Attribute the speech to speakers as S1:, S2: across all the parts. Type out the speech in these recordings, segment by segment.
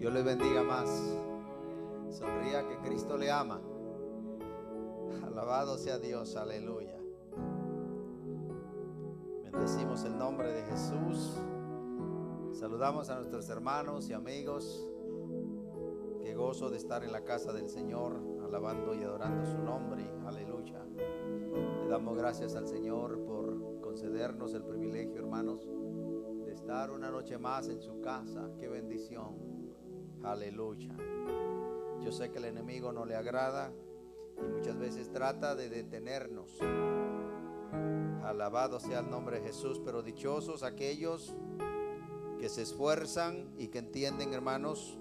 S1: Dios les bendiga más. Sonría que Cristo le ama. Alabado sea Dios, aleluya. Bendecimos el nombre de Jesús. Saludamos a nuestros hermanos y amigos. Qué gozo de estar en la casa del Señor, alabando y adorando su nombre. Aleluya. Le damos gracias al Señor por concedernos el privilegio, hermanos, de estar una noche más en su casa. Qué bendición. Aleluya. Yo sé que el enemigo no le agrada y muchas veces trata de detenernos. Alabado sea el nombre de Jesús, pero dichosos aquellos que se esfuerzan y que entienden, hermanos,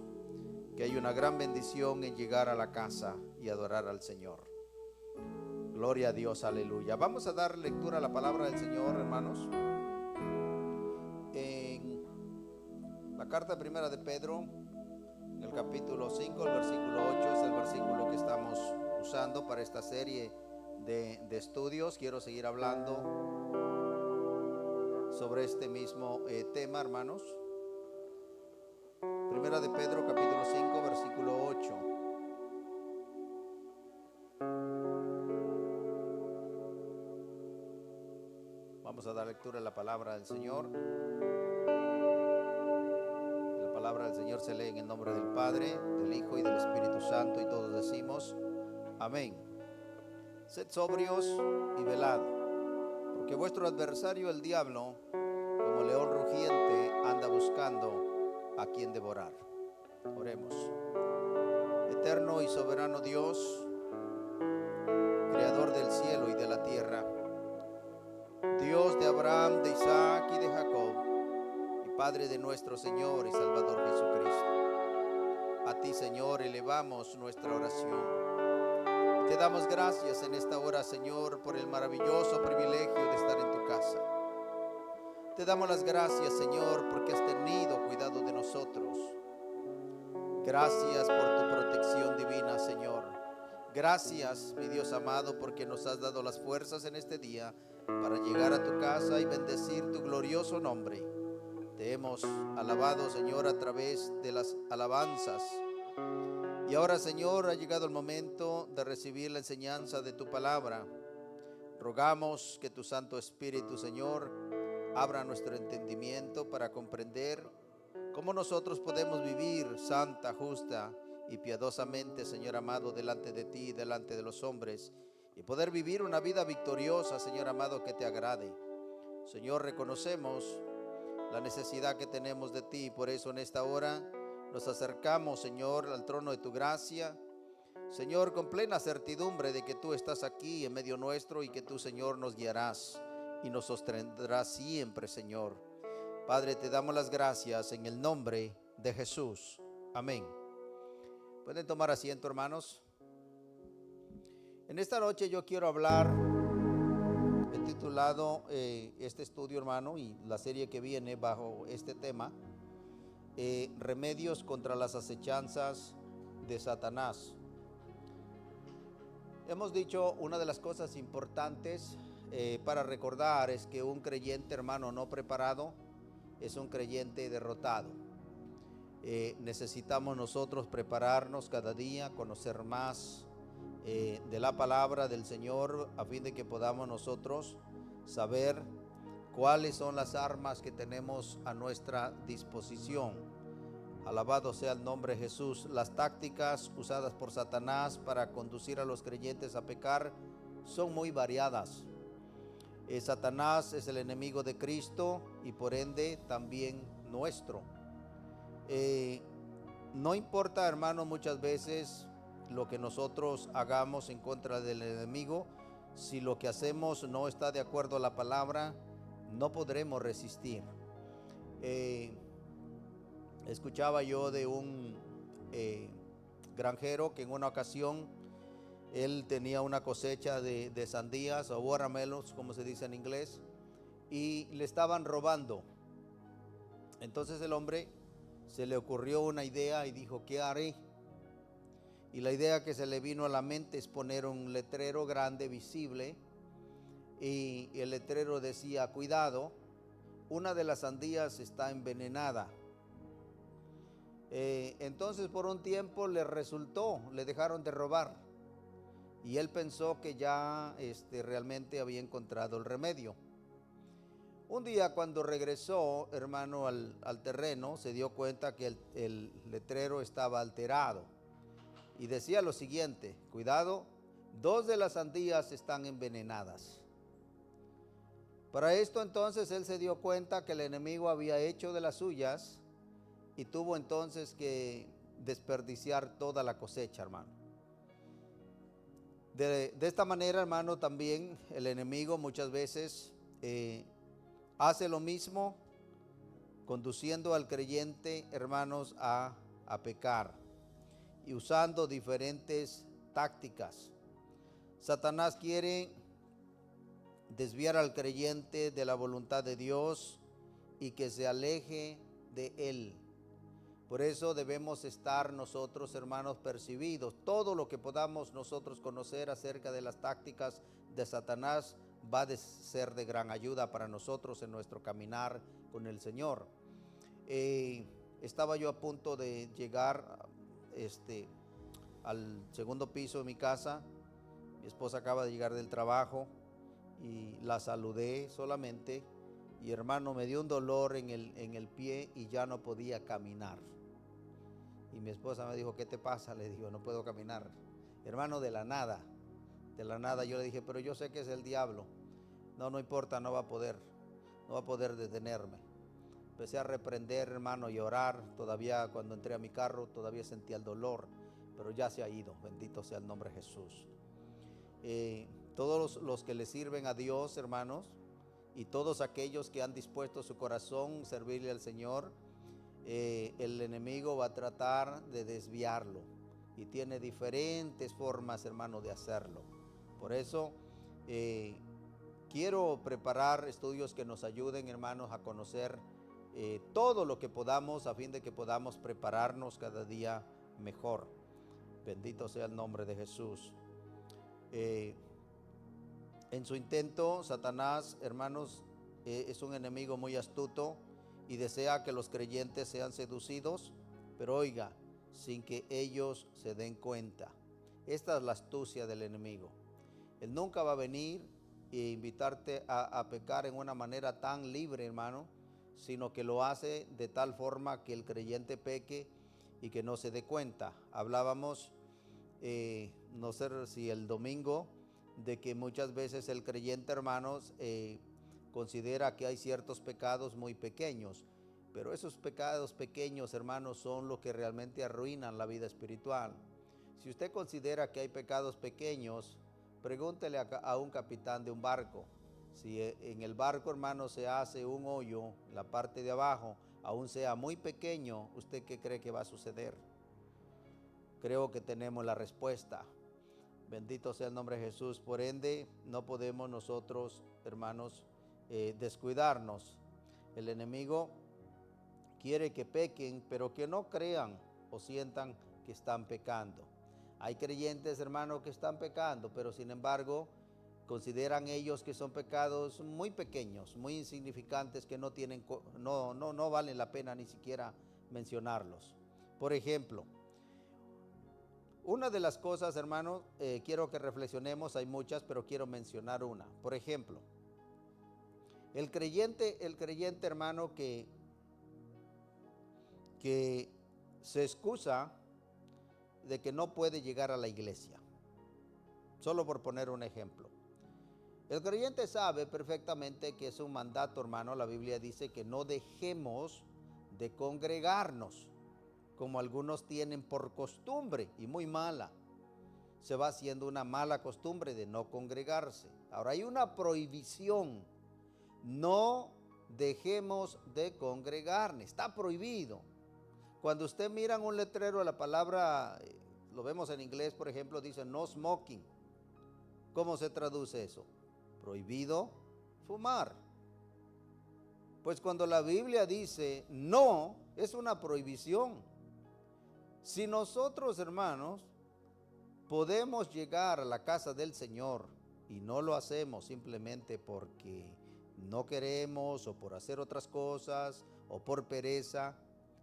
S1: que hay una gran bendición en llegar a la casa y adorar al Señor. Gloria a Dios, aleluya. Vamos a dar lectura a la palabra del Señor, hermanos. En la carta primera de Pedro, en el capítulo 5, el versículo 8 es el versículo que estamos usando para esta serie de estudios. Quiero seguir hablando sobre este mismo tema, hermanos. Primera de Pedro, capítulo 5, versículo 8. Vamos a dar lectura a la palabra del Señor. La palabra del Señor se lee en el nombre del Padre, del Hijo y del Espíritu Santo, y todos decimos amén. Sed sobrios y velad, porque vuestro adversario el diablo, como león rugiente, anda buscando a quien devorar. Oremos. Eterno y soberano Dios, creador del cielo y de la tierra, Dios de Abraham, de Isaac y de Jacob, y Padre de nuestro Señor y Salvador Jesucristo, a ti, Señor, elevamos nuestra oración. Te damos gracias en esta hora, Señor, por el maravilloso privilegio de estar en tu casa. Te damos las gracias, Señor, porque has tenido cuidado de nosotros. Gracias por tu protección divina, Señor. Gracias, mi Dios amado, porque nos has dado las fuerzas en este día para llegar a tu casa y bendecir tu glorioso nombre. Te hemos alabado, Señor, a través de las alabanzas. Y ahora, Señor, ha llegado el momento de recibir la enseñanza de tu palabra. Rogamos que tu Santo Espíritu, Señor, abra nuestro entendimiento para comprender cómo nosotros podemos vivir santa, justa y piadosamente, Señor amado, delante de ti y delante de los hombres, y poder vivir una vida victoriosa, Señor amado, que te agrade. Señor, reconocemos la necesidad que tenemos de ti, y por eso en esta hora nos acercamos, Señor, al trono de tu gracia, Señor, con plena certidumbre de que tú estás aquí en medio nuestro y que tú, Señor, nos guiarás y nos sostendrás siempre, Señor. Padre, te damos las gracias en el nombre de Jesús. Amén. Pueden tomar asiento, hermanos. En esta noche yo quiero hablar, he titulado este estudio, hermano, y la serie que viene bajo este tema, remedios contra las acechanzas de Satanás. Hemos dicho, una de las cosas importantes para recordar es que un creyente, hermano, no preparado es un creyente derrotado. Necesitamos nosotros prepararnos cada día, conocer más de la palabra del Señor, a fin de que podamos nosotros saber cuáles son las armas que tenemos a nuestra disposición. Alabado sea el nombre de Jesús. Las tácticas usadas por Satanás para conducir a los creyentes a pecar son muy variadas. Satanás es el enemigo de Cristo y por ende también nuestro. No importa, hermano, muchas veces lo que nosotros hagamos en contra del enemigo, si lo que hacemos no está de acuerdo a la palabra, no podremos resistir. Escuchaba yo de un granjero que en una ocasión él tenía una cosecha de sandías o watermelons, como se dice en inglés, y le estaban robando. Entonces el hombre se le ocurrió una idea y dijo, ¿qué haré? Y la idea que se le vino a la mente es poner un letrero grande, visible, y el letrero decía, cuidado, una de las sandías está envenenada. Entonces por un tiempo le resultó, le dejaron de robar. Y él pensó que ya realmente había encontrado el remedio. Un día cuando regresó, hermano, al terreno, se dio cuenta que el letrero estaba alterado. Y decía lo siguiente: cuidado, 2 de las sandías están envenenadas. Para esto entonces él se dio cuenta que el enemigo había hecho de las suyas y tuvo entonces que desperdiciar toda la cosecha, hermano. De esta manera, hermano, también el enemigo muchas veces hace lo mismo, conduciendo al creyente, hermanos, a pecar y usando diferentes tácticas. Satanás quiere desviar al creyente de la voluntad de Dios y que se aleje de él. Por eso debemos estar nosotros, hermanos, percibidos. Todo lo que podamos nosotros conocer acerca de las tácticas de Satanás va a ser de gran ayuda para nosotros en nuestro caminar con el Señor. Estaba yo a punto de llegar al segundo piso de mi casa. Mi esposa acaba de llegar del trabajo y la saludé solamente. Y hermano, me dio un dolor en el pie y ya no podía caminar. Y mi esposa me dijo: ¿qué te pasa? Le digo: no puedo caminar. Hermano, de la nada yo le dije: pero yo sé que es el diablo. No importa, no va a poder detenerme. Empecé a reprender, hermano, y orar. Todavía cuando entré a mi carro, todavía sentía el dolor, pero ya se ha ido. Bendito sea el nombre de Jesús. Todos los que le sirven a Dios, hermanos, y todos aquellos que han dispuesto su corazón a servirle al Señor, el enemigo va a tratar de desviarlo y tiene diferentes formas, hermano, de hacerlo. Por eso quiero preparar estudios que nos ayuden, hermanos, a conocer todo lo que podamos, a fin de que podamos prepararnos cada día mejor. Bendito sea el nombre de Jesús. En su intento, Satanás, hermanos, es un enemigo muy astuto y desea que los creyentes sean seducidos, pero oiga, sin que ellos se den cuenta. Esta es la astucia del enemigo. Él nunca va a venir e invitarte a pecar en una manera tan libre, hermano, sino que lo hace de tal forma que el creyente peque y que no se dé cuenta. Hablábamos, no sé si el domingo, de que muchas veces el creyente, hermanos, considera que hay ciertos pecados muy pequeños, pero esos pecados pequeños, hermanos, son los que realmente arruinan la vida espiritual. Si usted considera que hay pecados pequeños, pregúntele a un capitán de un barco. Si en el barco, hermano, se hace un hoyo en la parte de abajo, aún sea muy pequeño, ¿usted qué cree que va a suceder? Creo que tenemos la respuesta. Bendito sea el nombre de Jesús. Por ende, no podemos nosotros, hermanos, descuidarnos. El enemigo quiere que pequen, pero que no crean o sientan que están pecando. Hay creyentes, hermanos, que están pecando, pero sin embargo consideran ellos que son pecados muy pequeños, muy insignificantes, que no valen la pena ni siquiera mencionarlos. Por ejemplo, una de las cosas, hermanos, quiero que reflexionemos, hay muchas, pero quiero mencionar una. Por ejemplo, el creyente, hermano, que se excusa de que no puede llegar a la iglesia. Solo por poner un ejemplo. El creyente sabe perfectamente que es un mandato, hermano. La Biblia dice que no dejemos de congregarnos, como algunos tienen por costumbre, y muy mala. Se va haciendo una mala costumbre de no congregarse. Ahora hay una prohibición: no dejemos de congregarnos, está prohibido. Cuando usted mira en un letrero la palabra, lo vemos en inglés, por ejemplo, dice no smoking. ¿Cómo se traduce eso? Prohibido fumar. Pues cuando la Biblia dice no, es una prohibición. Si nosotros, hermanos, podemos llegar a la casa del Señor y no lo hacemos simplemente porque no queremos o por hacer otras cosas o por pereza,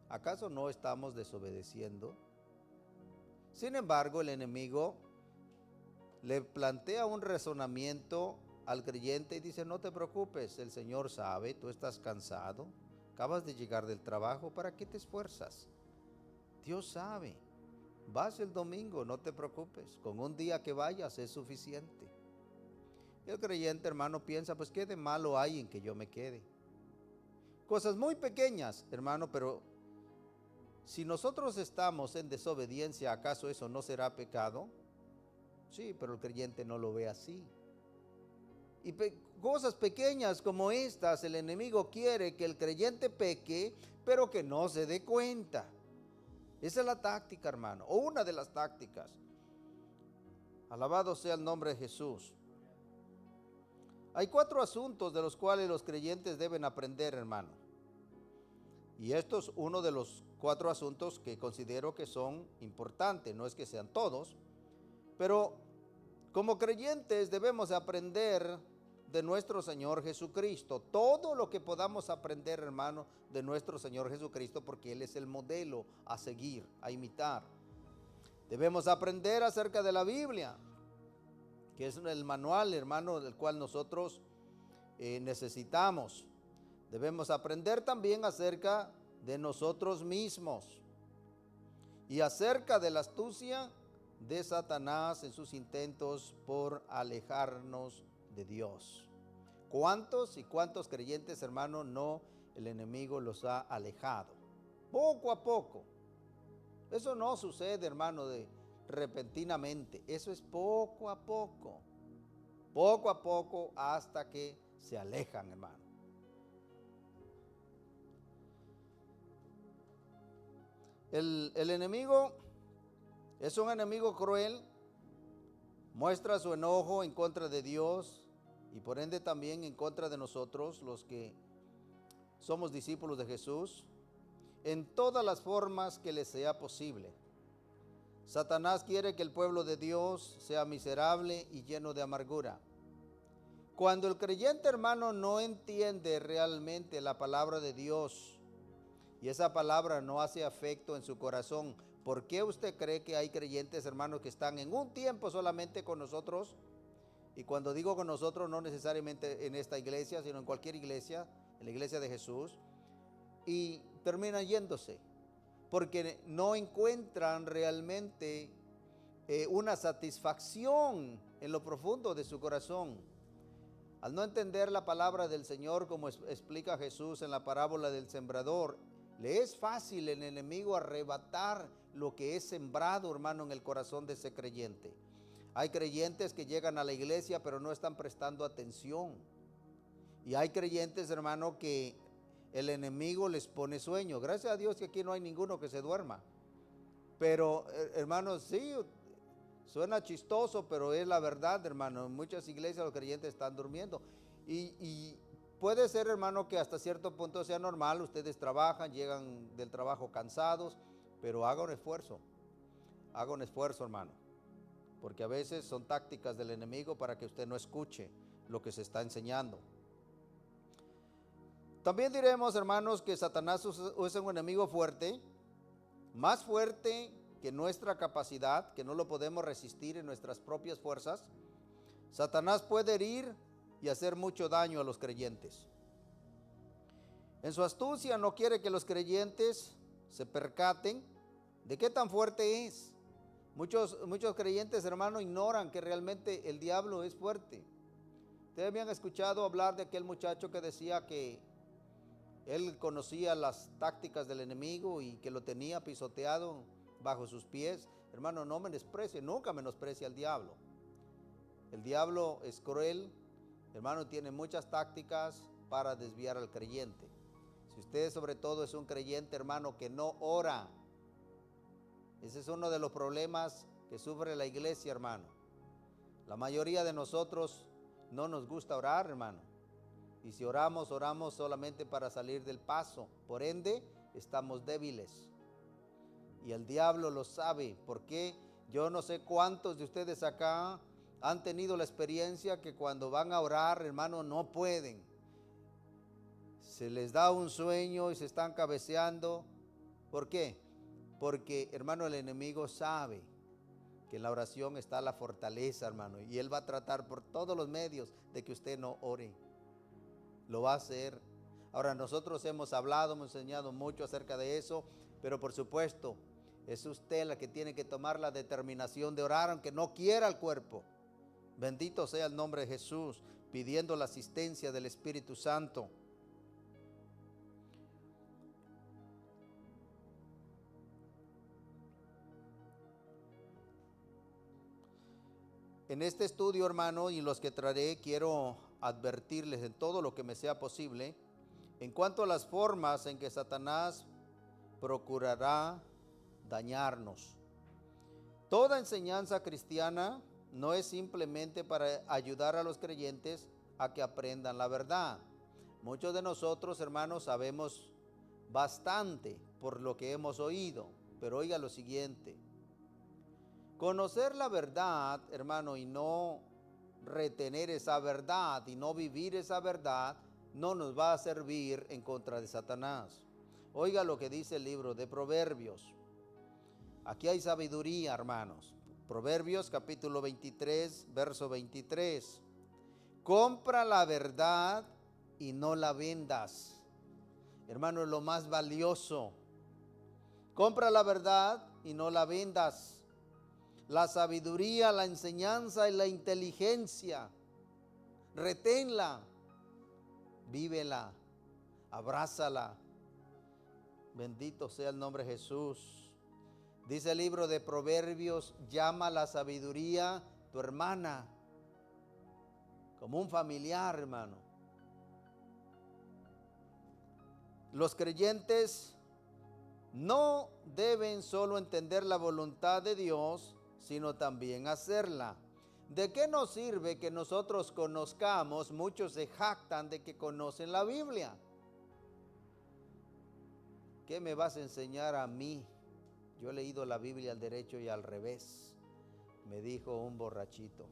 S1: ¿Acaso no estamos desobedeciendo? Sin embargo, el enemigo le plantea un razonamiento al creyente y dice: no te preocupes, el Señor sabe, tú estás cansado, acabas de llegar del trabajo, ¿para qué te esfuerzas? Dios sabe, vas el domingo, no te preocupes, con un día que vayas es suficiente. Y el creyente, hermano, piensa: pues qué de malo hay en que yo me quede. Cosas muy pequeñas, hermano, pero si nosotros estamos en desobediencia, ¿acaso eso no será pecado? Sí, pero el creyente no lo ve así. Y cosas pequeñas como estas, el enemigo quiere que el creyente peque, pero que no se dé cuenta. Esa es la táctica, hermano, o una de las tácticas. Alabado sea el nombre de Jesús. Hay 4 asuntos de los cuales los creyentes deben aprender, hermano. Y esto es uno de los 4 asuntos que considero que son importantes. No es que sean todos, pero como creyentes debemos aprender de nuestro Señor Jesucristo. Todo lo que podamos aprender, hermano, de nuestro Señor Jesucristo, porque Él es el modelo a seguir, a imitar. Debemos aprender acerca de la Biblia, que es el manual, hermano, del cual nosotros necesitamos. Debemos aprender también acerca de nosotros mismos y acerca de la astucia de Satanás en sus intentos por alejarnos de Dios. ¿Cuántos y cuántos creyentes, hermano, no el enemigo los ha alejado? Poco a poco. Eso no sucede, hermano, de repentinamente. Eso es poco a poco. Poco a poco hasta que se alejan, hermano. El enemigo es un enemigo cruel, muestra su enojo en contra de Dios y por ende también en contra de nosotros, los que somos discípulos de Jesús, en todas las formas que le sea posible. Satanás quiere que el pueblo de Dios sea miserable y lleno de amargura. Cuando el creyente, hermano, no entiende realmente la palabra de Dios, y esa palabra no hace efecto en su corazón, ¿por qué usted cree que hay creyentes, hermanos, que están en un tiempo solamente con nosotros? Y cuando digo con nosotros, no necesariamente en esta iglesia, sino en cualquier iglesia, en la iglesia de Jesús, y terminan yéndose, porque no encuentran realmente una satisfacción en lo profundo de su corazón. Al no entender la palabra del Señor, como explica Jesús en la parábola del sembrador, le es fácil el enemigo arrebatar lo que es sembrado, hermano, en el corazón de ese creyente. Hay creyentes que llegan a la iglesia pero no están prestando atención. Y hay creyentes, hermano, que el enemigo les pone sueño. Gracias a Dios que aquí no hay ninguno que se duerma. Pero, hermanos, sí, suena chistoso, pero es la verdad, hermano. En muchas iglesias los creyentes están durmiendo. Y puede ser, hermano, que hasta cierto punto sea normal. Ustedes trabajan, llegan del trabajo cansados, pero haga un esfuerzo. Haga un esfuerzo, hermano. Porque a veces son tácticas del enemigo para que usted no escuche lo que se está enseñando. También diremos, hermanos, que Satanás es un enemigo fuerte, más fuerte que nuestra capacidad, que no lo podemos resistir en nuestras propias fuerzas. Satanás puede herir y hacer mucho daño a los creyentes. En su astucia no quiere que los creyentes se percaten de qué tan fuerte es. Muchos creyentes, hermano, ignoran que realmente el diablo es fuerte. Ustedes me han escuchado hablar de aquel muchacho que decía que él conocía las tácticas del enemigo y que lo tenía pisoteado bajo sus pies. Hermano, no menosprecie, nunca menosprecie al diablo. El diablo es cruel, hermano, tiene muchas tácticas para desviar al creyente. Si usted sobre todo es un creyente, hermano, que no ora, ese es uno de los problemas que sufre la iglesia, hermano. La mayoría de nosotros no nos gusta orar, hermano. Y si oramos, oramos solamente para salir del paso. Por ende, estamos débiles. Y el diablo lo sabe. ¿Por qué? Yo no sé cuántos de ustedes acá han tenido la experiencia que cuando van a orar, hermano, no pueden. Se les da un sueño y se están cabeceando. ¿Por qué? Porque, hermano, el enemigo sabe que en la oración está la fortaleza, hermano, y él va a tratar por todos los medios de que usted no ore. Lo va a hacer. Ahora, nosotros hemos hablado, hemos enseñado mucho acerca de eso, pero por supuesto, es usted la que tiene que tomar la determinación de orar, aunque no quiera el cuerpo. Bendito sea el nombre de Jesús, pidiendo la asistencia del Espíritu Santo. En este estudio, hermano, y los que traeré, quiero advertirles en todo lo que me sea posible en cuanto a las formas en que Satanás procurará dañarnos. Toda enseñanza cristiana no es simplemente para ayudar a los creyentes a que aprendan la verdad. Muchos de nosotros, hermanos, sabemos bastante por lo que hemos oído, pero oiga lo siguiente: conocer la verdad, hermano, y no retener esa verdad y no vivir esa verdad, no nos va a servir en contra de Satanás. Oiga lo que dice el libro de Proverbios. Aquí hay sabiduría, hermanos. Proverbios capítulo 23, verso 23. Compra la verdad y no la vendas. Hermano, es lo más valioso. Compra la verdad y no la vendas. La sabiduría, la enseñanza y la inteligencia, reténla, vívela, abrázala. Bendito sea el nombre de Jesús. Dice el libro de Proverbios: llama la sabiduría tu hermana, como un familiar, hermano. Los creyentes no deben solo entender la voluntad de Dios, sino también hacerla. ¿De qué nos sirve que nosotros conozcamos? Muchos se jactan de que conocen la Biblia. ¿Qué me vas a enseñar a mí? Yo he leído la Biblia al derecho y al revés, me dijo un borrachito.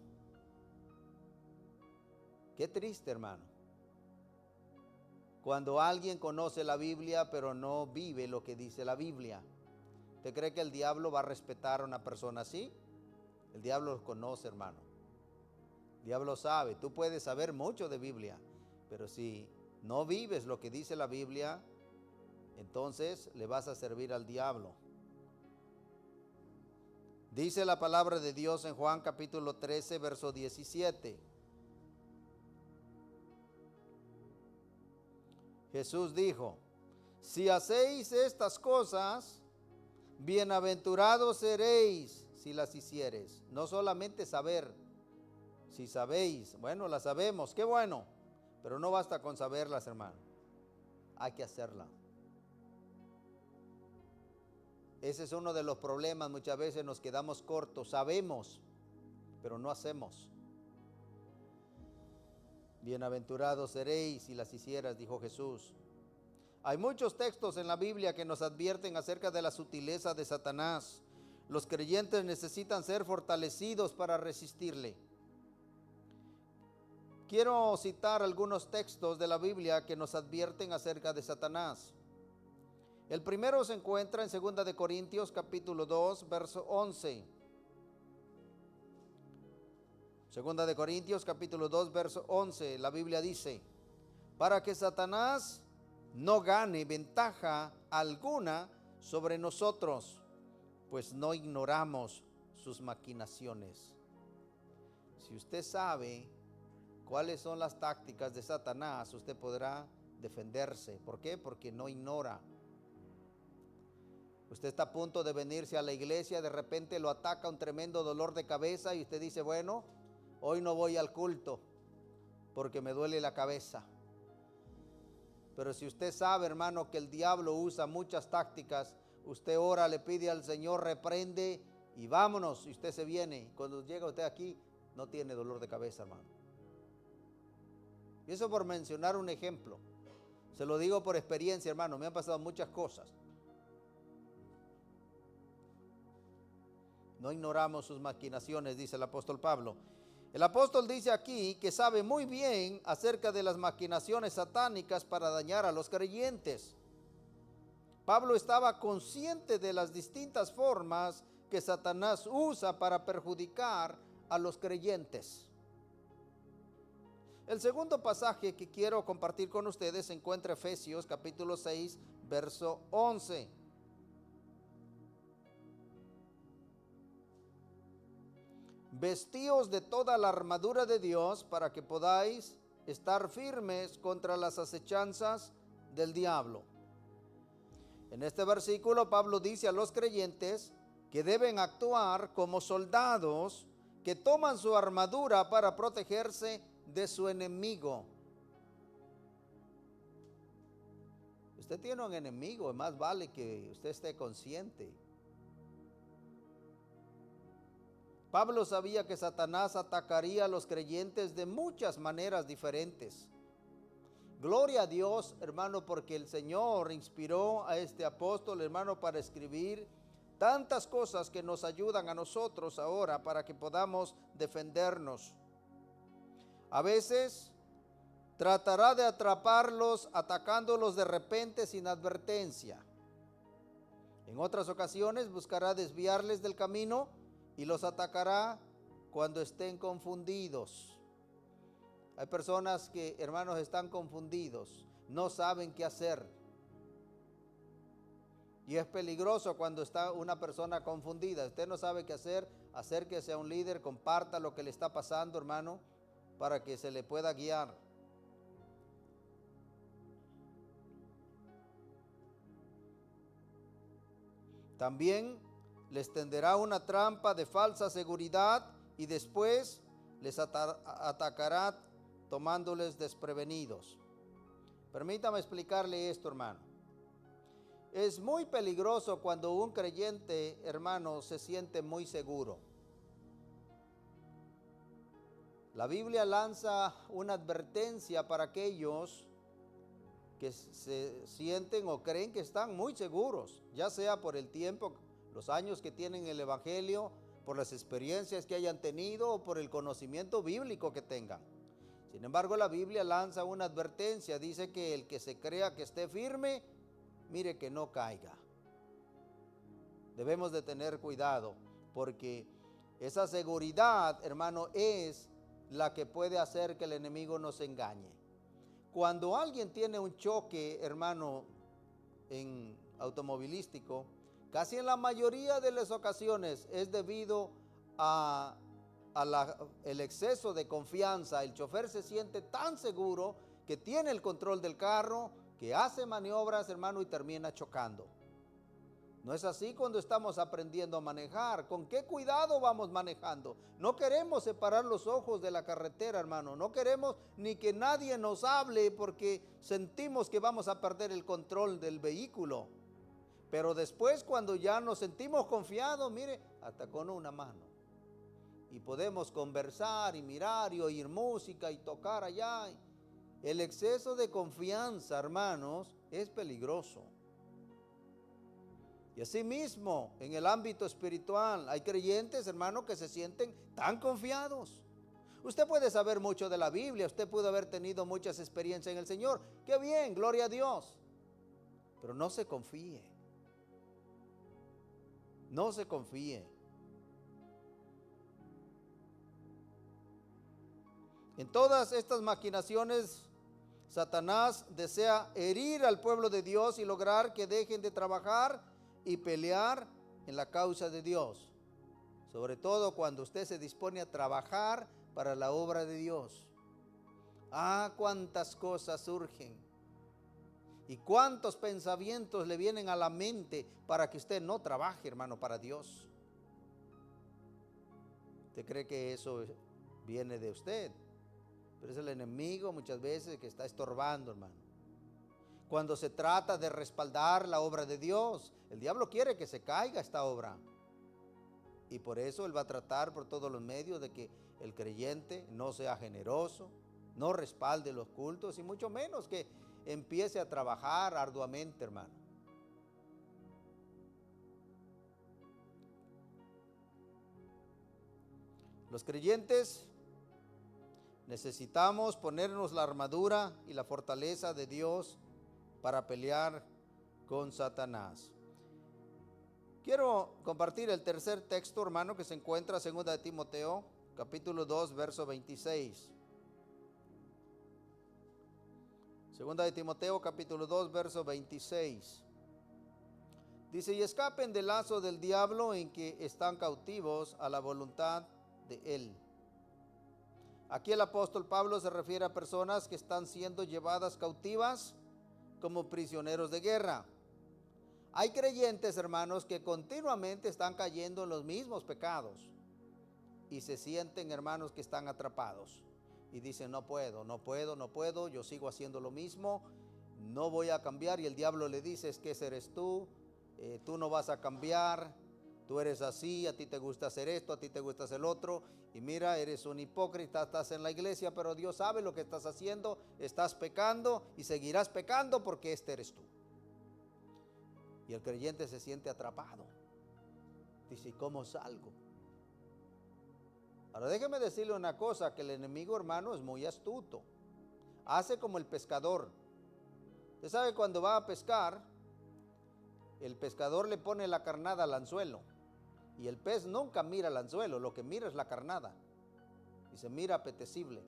S1: Qué triste, hermano, cuando alguien conoce la Biblia pero no vive lo que dice la Biblia. ¿Usted cree que el diablo va a respetar a una persona así? El diablo los conoce, hermano. El diablo sabe. Tú puedes saber mucho de Biblia, pero si no vives lo que dice la Biblia, entonces le vas a servir al diablo. Dice la palabra de Dios en Juan capítulo 13, verso 17. Jesús dijo: si hacéis estas cosas, bienaventurados seréis si las hicieres. No solamente saber, si sabéis, bueno, las sabemos, qué bueno, pero no basta con saberlas, hermano, hay que hacerla. Ese es uno de los problemas, muchas veces nos quedamos cortos, sabemos, pero no hacemos. Bienaventurados seréis si las hicieras, dijo Jesús. Hay muchos textos en la Biblia que nos advierten acerca de la sutileza de Satanás. Los creyentes necesitan ser fortalecidos para resistirle. Quiero citar algunos textos de la Biblia que nos advierten acerca de Satanás. El primero se encuentra en 2 de Corintios capítulo 2, verso 11. 2 de Corintios capítulo 2, verso 11. La Biblia dice: para que Satanás no gane ventaja alguna sobre nosotros, pues no ignoramos sus maquinaciones. Si usted sabe cuáles son las tácticas de Satanás, usted podrá defenderse. ¿Por qué? Porque no ignora. Usted está a punto de venirse a la iglesia, de repente lo ataca un tremendo dolor de cabeza y usted dice: bueno, hoy no voy al culto porque me duele la cabeza. Pero si usted sabe, hermano, que el diablo usa muchas tácticas, usted ora, le pide al Señor, reprende y vámonos, y usted se viene. Cuando llega usted aquí, no tiene dolor de cabeza, hermano. Y eso por mencionar un ejemplo. Se lo digo por experiencia, hermano, me han pasado muchas cosas. No ignoramos sus maquinaciones, dice el apóstol Pablo. El apóstol dice aquí que sabe muy bien acerca de las maquinaciones satánicas para dañar a los creyentes. Pablo estaba consciente de las distintas formas que Satanás usa para perjudicar a los creyentes. El segundo pasaje que quiero compartir con ustedes se encuentra en Efesios capítulo 6, verso 11. Vestíos de toda la armadura de Dios para que podáis estar firmes contra las acechanzas del diablo. En este versículo Pablo dice a los creyentes que deben actuar como soldados que toman su armadura para protegerse de su enemigo. Usted tiene un enemigo, más vale que usted esté consciente. Pablo sabía que Satanás atacaría a los creyentes de muchas maneras diferentes. Gloria a Dios, hermano, porque el Señor inspiró a este apóstol, hermano, para escribir tantas cosas que nos ayudan a nosotros ahora para que podamos defendernos. A veces tratará de atraparlos atacándolos de repente sin advertencia. En otras ocasiones buscará desviarles del camino y los atacará cuando estén confundidos. Hay personas que, hermanos, están confundidos, no saben qué hacer. Y es peligroso cuando está una persona confundida. Usted no sabe qué hacer, acérquese a un líder, comparta lo que le está pasando, hermano, para que se le pueda guiar. También les tenderá una trampa de falsa seguridad y después les atacará tomándoles desprevenidos. Permítame explicarle esto, hermano. Es muy peligroso cuando un creyente, hermano, se siente muy seguro. La Biblia lanza una advertencia para aquellos que se sienten o creen que están muy seguros, ya sea por el tiempo, los años que tienen el Evangelio, por las experiencias que hayan tenido o por el conocimiento bíblico que tengan. Sin embargo, la Biblia lanza una advertencia, dice que el que se crea que esté firme, mire que no caiga. Debemos de tener cuidado, porque esa seguridad, hermano, es la que puede hacer que el enemigo nos engañe. Cuando alguien tiene un choque, hermano, en automovilístico, casi en la mayoría de las ocasiones es debido a el exceso de confianza. El chofer se siente tan seguro que tiene el control del carro, que hace maniobras, hermano, y termina chocando. No es así cuando estamos aprendiendo a manejar. ¿Con qué cuidado vamos manejando? No queremos separar los ojos de la carretera, hermano. No queremos ni que nadie nos hable porque sentimos que vamos a perder el control del vehículo. Pero después, cuando ya nos sentimos confiados, mire, hasta con una mano. Y podemos conversar y mirar y oír música y tocar allá. El exceso de confianza, hermanos, es peligroso. Y asimismo, en el ámbito espiritual, hay creyentes, hermanos, que se sienten tan confiados. Usted puede saber mucho de la Biblia, usted puede haber tenido muchas experiencias en el Señor. ¡Qué bien! ¡Gloria a Dios! Pero no se confíe. No se confíe. En todas estas maquinaciones, Satanás desea herir al pueblo de Dios y lograr que dejen de trabajar y pelear en la causa de Dios. Sobre todo cuando usted se dispone a trabajar para la obra de Dios. Ah, cuántas cosas surgen. Y cuántos pensamientos le vienen a la mente para que usted no trabaje, hermano, para Dios. ¿Usted cree que eso viene de usted? Pero es el enemigo muchas veces que está estorbando, hermano. Cuando se trata de respaldar la obra de Dios, el diablo quiere que se caiga esta obra. Y por eso él va a tratar por todos los medios de que el creyente no sea generoso, no respalde los cultos y mucho menos que empiece a trabajar arduamente, hermano. Los creyentes necesitamos ponernos la armadura y la fortaleza de Dios para pelear con Satanás. Quiero compartir el tercer texto, hermano, que se encuentra en 2 Timoteo, capítulo 2, verso 26. 2 Timoteo, capítulo 2, verso 26. Dice: y escapen del lazo del diablo en que están cautivos a la voluntad de él. Aquí el apóstol Pablo se refiere a personas que están siendo llevadas cautivas como prisioneros de guerra. Hay creyentes, hermanos, que continuamente están cayendo en los mismos pecados y se sienten, hermanos, que están atrapados y dicen: no puedo, yo sigo haciendo lo mismo, no voy a cambiar. Y el diablo le dice: es que ese eres tú, tú no vas a cambiar, tú eres así, a ti te gusta hacer esto, a ti te gusta hacer el otro, y mira, eres un hipócrita, estás en la iglesia, pero Dios sabe lo que estás haciendo, estás pecando y seguirás pecando porque este eres tú. Y el creyente se siente atrapado. Dice: ¿y cómo salgo? Ahora déjeme decirle una cosa, que el enemigo, hermano, es muy astuto. Hace como el pescador. Usted sabe, cuando va a pescar, el pescador le pone la carnada al anzuelo. Y el pez nunca mira el anzuelo, lo que mira es la carnada. Y se mira apetecible.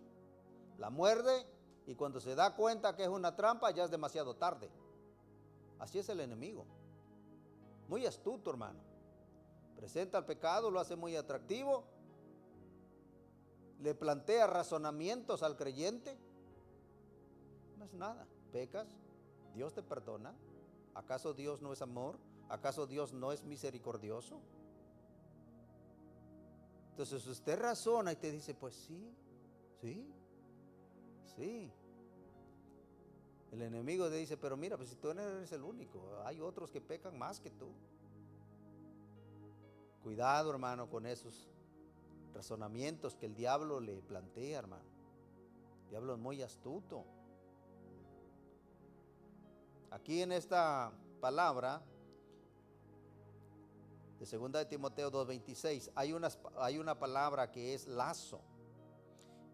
S1: La muerde y cuando se da cuenta que es una trampa, ya es demasiado tarde. Así es el enemigo. Muy astuto, hermano. Presenta el pecado, lo hace muy atractivo. Le plantea razonamientos al creyente. No es nada. Pecas, Dios te perdona. ¿Acaso Dios no es amor? ¿Acaso Dios no es misericordioso? Entonces usted razona y te dice: pues sí. El enemigo le dice: pero mira, pues si tú no eres el único, hay otros que pecan más que tú. Cuidado, hermano, con esos razonamientos que el diablo le plantea, hermano. El diablo es muy astuto. Aquí en esta palabra de 2 Timoteo 2:26 hay una palabra que es lazo.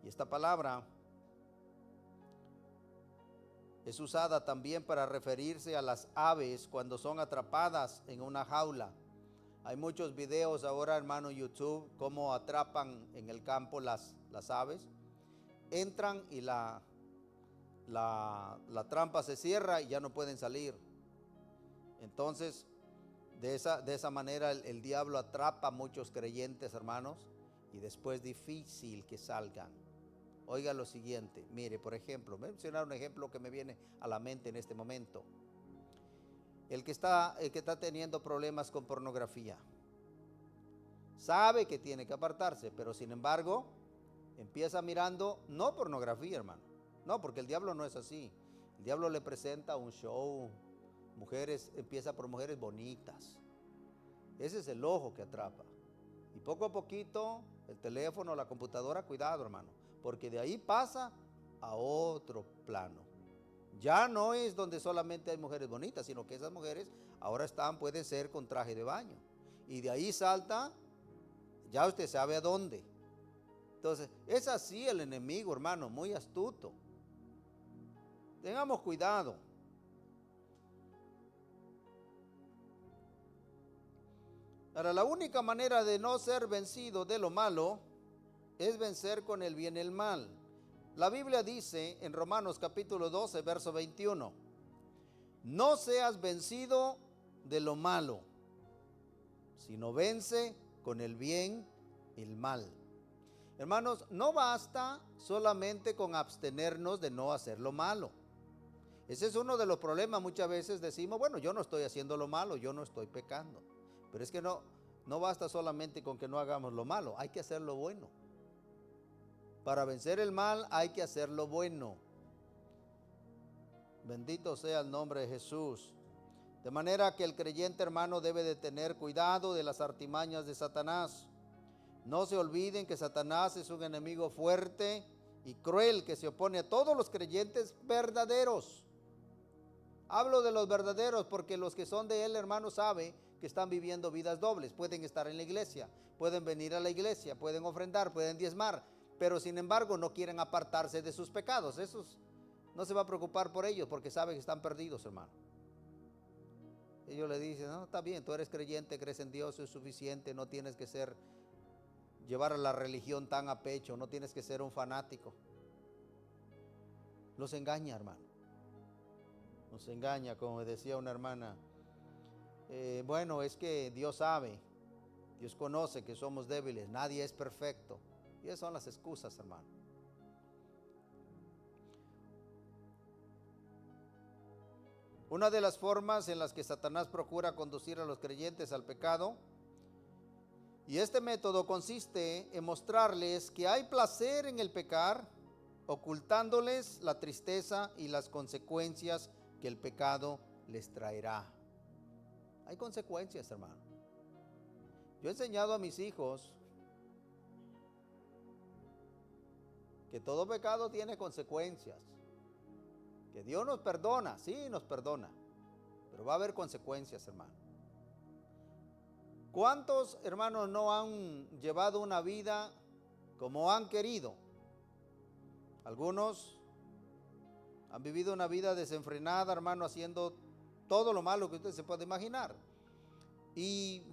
S1: Y esta palabra es usada también para referirse a las aves cuando son atrapadas en una jaula. Hay muchos videos ahora, hermano, en YouTube, cómo atrapan en el campo las aves. Entran y la trampa se cierra y ya no pueden salir. Entonces, de esa manera el diablo atrapa a muchos creyentes, hermanos, y después difícil que salgan. Oiga lo siguiente, mire, por ejemplo, voy a mencionar un ejemplo que me viene a la mente en este momento. El que está teniendo problemas con pornografía, sabe que tiene que apartarse, pero sin embargo, empieza mirando no pornografía, hermano. No, porque el diablo no es así. El diablo le presenta un show, mujeres, empieza por mujeres bonitas. Ese es el ojo que atrapa. Y poco a poquito, el teléfono, la computadora, cuidado, hermano, porque de ahí pasa a otro plano. Ya no es donde solamente hay mujeres bonitas, sino que esas mujeres ahora pueden ser con traje de baño. Y de ahí salta, ya usted sabe a dónde. Entonces, es así el enemigo, hermano, muy astuto. Tengamos cuidado. Ahora, la única manera de no ser vencido de lo malo es vencer con el bien el mal. La Biblia dice en Romanos capítulo 12, verso 21, no seas vencido de lo malo, sino vence con el bien el mal. Hermanos, no basta solamente con abstenernos de no hacer lo malo. Ese es uno de los problemas. Muchas veces decimos: bueno, yo no estoy haciendo lo malo, yo no estoy pecando. Pero es que no basta solamente con que no hagamos lo malo, hay que hacer lo bueno. Para vencer el mal hay que hacer lo bueno. Bendito sea el nombre de Jesús. De manera que el creyente, hermano, debe de tener cuidado de las artimañas de Satanás. No se olviden que Satanás es un enemigo fuerte y cruel que se opone a todos los creyentes verdaderos. Hablo de los verdaderos porque los que son de él, hermano, saben que están viviendo vidas dobles. Pueden estar en la iglesia, pueden venir a la iglesia, pueden ofrendar, pueden diezmar, pero sin embargo no quieren apartarse de sus pecados. Esos no se va a preocupar por ellos porque sabe que están perdidos, hermano. Ellos le dicen, no, está bien, tú eres creyente, crees en Dios, es suficiente, no tienes que llevar a la religión tan a pecho, no tienes que ser un fanático. Los engaña, hermano. Nos engaña, como me decía una hermana. Bueno, es que Dios sabe, Dios conoce que somos débiles, nadie es perfecto. Y esas son las excusas, hermano. Una de las formas en las que Satanás procura conducir a los creyentes al pecado, y este método consiste en mostrarles que hay placer en el pecar, ocultándoles la tristeza y las consecuencias que el pecado les traerá. Hay consecuencias, hermano. Yo he enseñado a mis hijos que todo pecado tiene consecuencias. Que Dios nos perdona, sí nos perdona, pero va a haber consecuencias, hermano. ¿Cuántos hermanos no han llevado una vida como han querido? Algunos han vivido una vida desenfrenada, hermano, haciendo todo lo malo que usted se puede imaginar. Y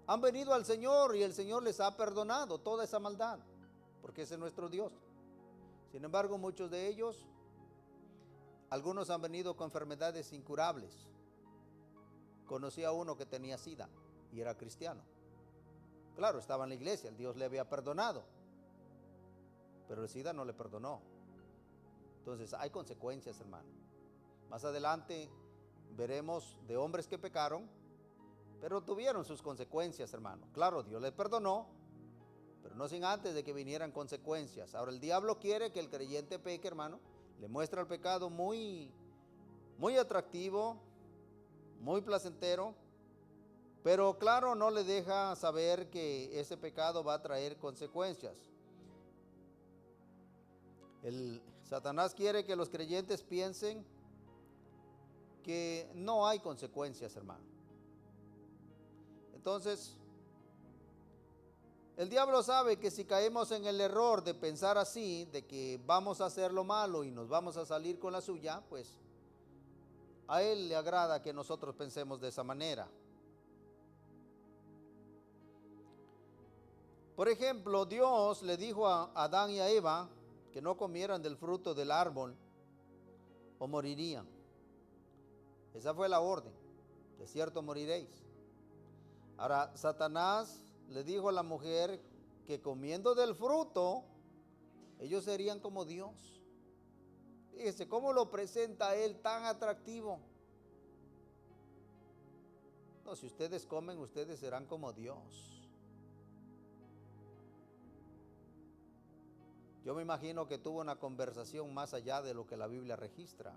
S1: han venido al Señor y el Señor les ha perdonado toda esa maldad, porque ese es nuestro Dios. Sin embargo, muchos de ellos, algunos han venido con enfermedades incurables. Conocí a uno que tenía SIDA y era cristiano. Claro, estaba en la iglesia, el Dios le había perdonado, pero el SIDA no le perdonó. Entonces hay consecuencias, hermano. Más adelante veremos de hombres que pecaron, pero tuvieron sus consecuencias, hermano. Claro, Dios les perdonó, pero no sin antes de que vinieran consecuencias. Ahora el diablo quiere que el creyente peque, hermano. Le muestra el pecado muy atractivo, muy placentero, pero claro, no le deja saber que ese pecado va a traer consecuencias. Satanás quiere que los creyentes piensen que no hay consecuencias, hermano. Entonces, el diablo sabe que si caemos en el error de pensar así, de que vamos a hacer lo malo y nos vamos a salir con la suya, pues a él le agrada que nosotros pensemos de esa manera. Por ejemplo, Dios le dijo a Adán y a Eva que no comieran del fruto del árbol o morirían. Esa fue la orden. De cierto moriréis. Ahora, Satanás le dijo a la mujer que comiendo del fruto, ellos serían como Dios. Fíjese cómo lo presenta él tan atractivo. No, si ustedes comen, ustedes serán como Dios. Yo me imagino que tuvo una conversación más allá de lo que la Biblia registra.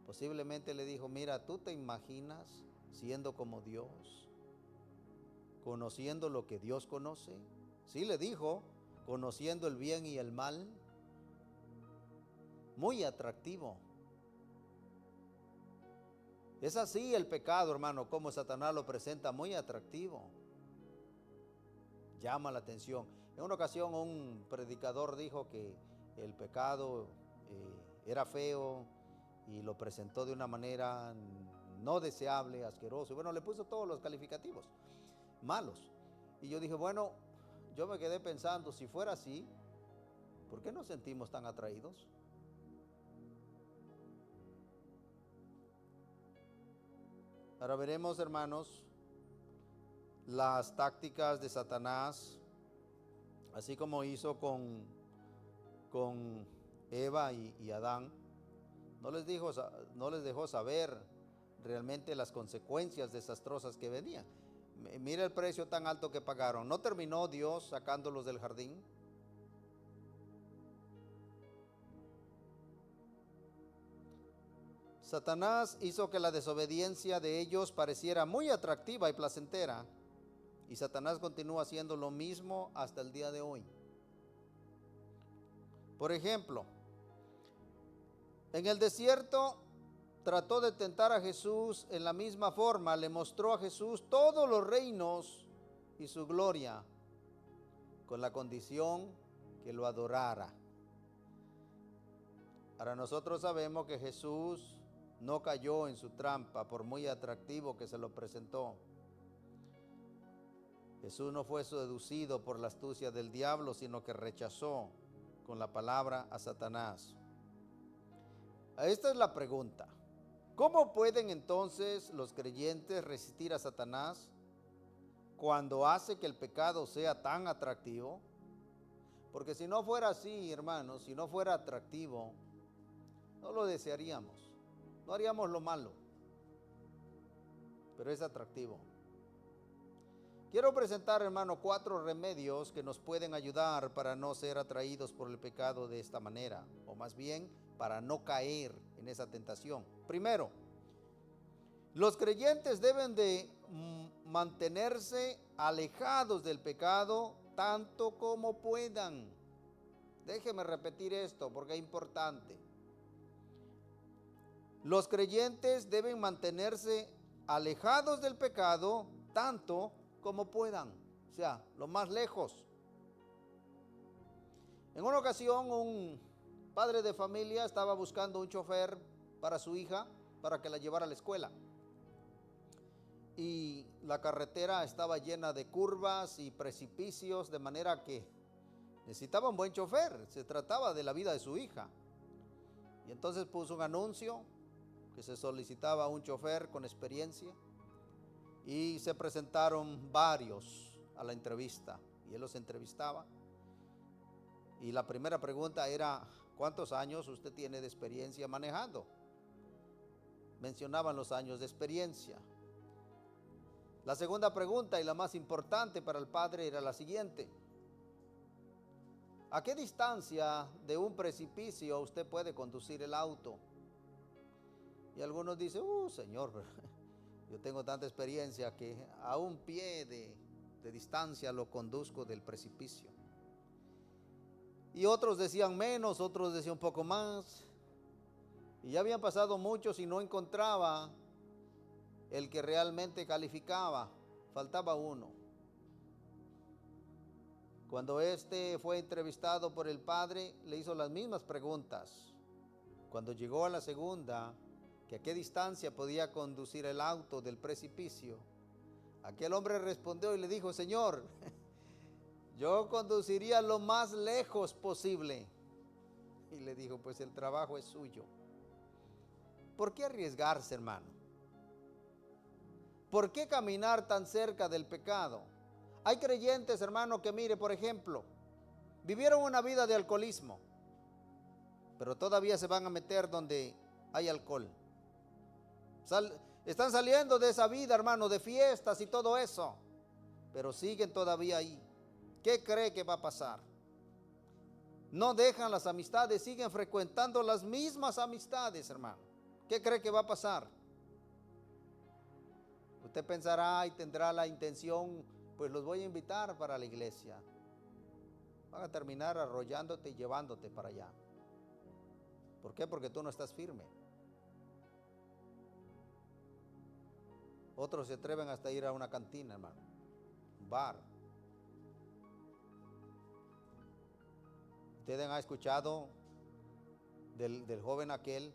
S1: Posiblemente le dijo, mira, ¿tú te imaginas siendo como Dios? Conociendo lo que Dios conoce. Sí le dijo, conociendo el bien y el mal. Muy atractivo. Es así el pecado, hermano, como Satanás lo presenta, muy atractivo. Llama la atención. En una ocasión un predicador dijo que el pecado era feo y lo presentó de una manera no deseable, asqueroso. Y bueno, le puso todos los calificativos malos. Y yo dije, bueno, yo me quedé pensando, si fuera así, ¿por qué nos sentimos tan atraídos? Ahora veremos, hermanos, las tácticas de Satanás, así como hizo con Eva y Adán. No les dejó saber realmente las consecuencias desastrosas que venían. Mira el precio tan alto que pagaron. ¿No terminó Dios sacándolos del jardín? Satanás hizo que la desobediencia de ellos pareciera muy atractiva y placentera. Y Satanás continúa haciendo lo mismo hasta el día de hoy. Por ejemplo, en el desierto trató de tentar a Jesús en la misma forma. Le mostró a Jesús todos los reinos y su gloria, con la condición que lo adorara. Ahora nosotros sabemos que Jesús no cayó en su trampa por muy atractivo que se lo presentó. Jesús no fue seducido por la astucia del diablo, sino que rechazó con la palabra a Satanás. Esta es la pregunta. ¿Cómo pueden entonces los creyentes resistir a Satanás cuando hace que el pecado sea tan atractivo? Porque si no fuera así, hermanos, si no fuera atractivo, no lo desearíamos, no haríamos lo malo, pero es atractivo. Quiero presentar, hermano, 4 remedios que nos pueden ayudar para no ser atraídos por el pecado de esta manera, o más bien, para no caer en esa tentación. Primero, los creyentes deben de mantenerse alejados del pecado tanto como puedan. Déjeme repetir esto porque es importante. Los creyentes deben mantenerse alejados del pecado tanto como puedan, o sea, lo más lejos. En una ocasión, un padre de familia estaba buscando un chofer para su hija para que la llevara a la escuela. Y la carretera estaba llena de curvas y precipicios, de manera que necesitaba un buen chofer. Se trataba de la vida de su hija. Y entonces puso un anuncio que se solicitaba un chofer con experiencia. Y se presentaron varios a la entrevista. Y él los entrevistaba. Y la primera pregunta era: ¿cuántos años usted tiene de experiencia manejando? Mencionaban los años de experiencia. La segunda pregunta, y la más importante para el padre, era la siguiente: ¿a qué distancia de un precipicio usted puede conducir el auto? Y algunos dicen: señor, yo tengo tanta experiencia que a un pie de distancia lo conduzco del precipicio. Y otros decían menos, otros decían un poco más. Y ya habían pasado muchos y no encontraba el que realmente calificaba. Faltaba uno. Cuando este fue entrevistado por el padre, le hizo las mismas preguntas. Cuando llegó a la segunda, que a qué distancia podía conducir el auto del precipicio, aquel hombre respondió y le dijo: señor, yo conduciría lo más lejos posible. Y le dijo: pues el trabajo es suyo. ¿Por qué arriesgarse, hermano? ¿Por qué caminar tan cerca del pecado? Hay creyentes, hermano, que mire, por ejemplo, vivieron una vida de alcoholismo, pero todavía se van a meter donde hay alcohol. Están saliendo de esa vida, hermano, de fiestas y todo eso, pero siguen todavía ahí. ¿Qué cree que va a pasar? No dejan las amistades, siguen frecuentando las mismas amistades, hermano. ¿Qué cree que va a pasar? Usted pensará y tendrá la intención: pues los voy a invitar para la iglesia. Van a terminar arrollándote y llevándote para allá. ¿Por qué? Porque tú no estás firme. Otros se atreven hasta ir a una cantina, hermano, un bar. Ustedes han escuchado del joven aquel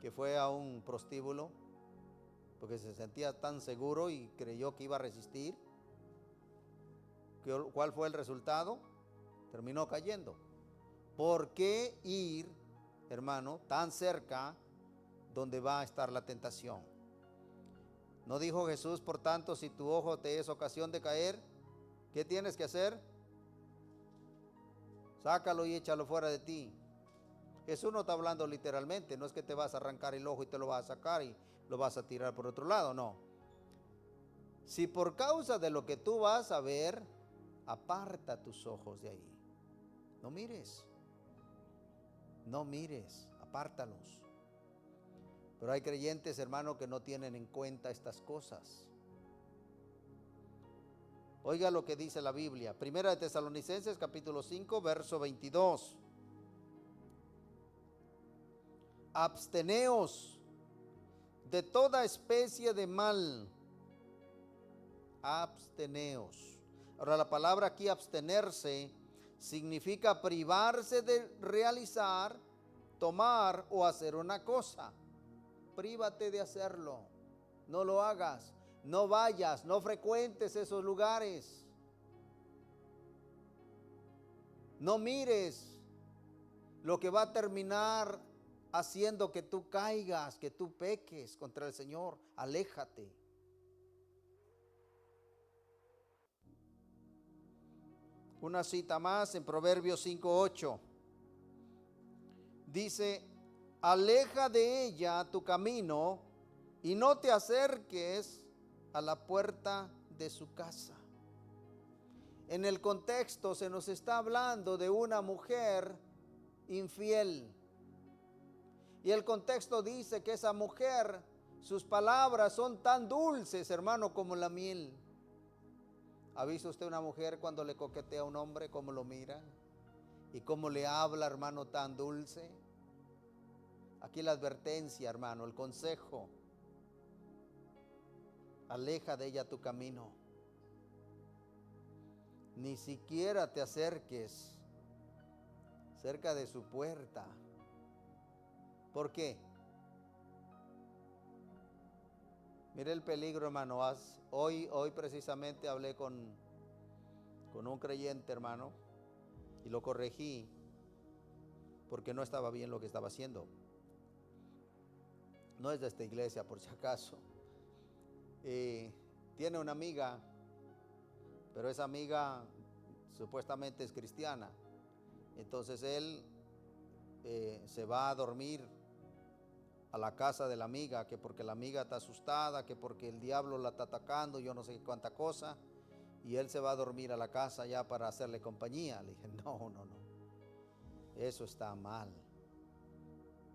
S1: que fue a un prostíbulo porque se sentía tan seguro y creyó que iba a resistir. ¿Cuál fue el resultado? Terminó cayendo. ¿Por qué ir, hermano, tan cerca donde va a estar la tentación? ¿No dijo Jesús, por tanto, si tu ojo te es ocasión de caer, qué tienes que hacer? Sácalo y échalo fuera de ti. Jesús no está hablando literalmente, no es que te vas a arrancar el ojo y te lo vas a sacar y lo vas a tirar por otro lado, no. Si por causa de lo que tú vas a ver, aparta tus ojos de ahí. No mires, apártalos. Pero hay creyentes, hermano, que no tienen en cuenta estas cosas. Oiga lo que dice la Biblia. Primera de Tesalonicenses, capítulo 5, verso 22. Absteneos de toda especie de mal. Absteneos. Ahora, la palabra aquí, abstenerse, significa privarse de realizar, tomar o hacer una cosa. prívate de hacerlo. No lo hagas, no vayas, no frecuentes esos lugares. No mires lo que va a terminar haciendo que tú caigas, que tú peques contra el Señor. Aléjate. Una cita más en Proverbios 5:8. Dice: aleja de ella tu camino y no te acerques a la puerta de su casa. En el contexto se nos está hablando de una mujer infiel. Y el contexto dice que esa mujer, sus palabras son tan dulces, hermano, como la miel. ¿Ha visto usted una mujer cuando le coquetea a un hombre, cómo lo mira? Y cómo le habla, hermano, tan dulce. Aquí la advertencia, hermano, el consejo. Aleja de ella tu camino. Ni siquiera te acerques cerca de su puerta. ¿Por qué? Mire el peligro, hermano. Hoy precisamente hablé con un creyente, hermano, y lo corregí porque no estaba bien lo que estaba haciendo. No es de esta iglesia, por si acaso. Tiene una amiga, pero esa amiga supuestamente es cristiana. Entonces él se va a dormir a la casa de la amiga, que porque la amiga está asustada, que porque el diablo la está atacando, yo no sé cuánta cosa, y él se va a dormir a la casa ya para hacerle compañía. Le dije, no, eso está mal.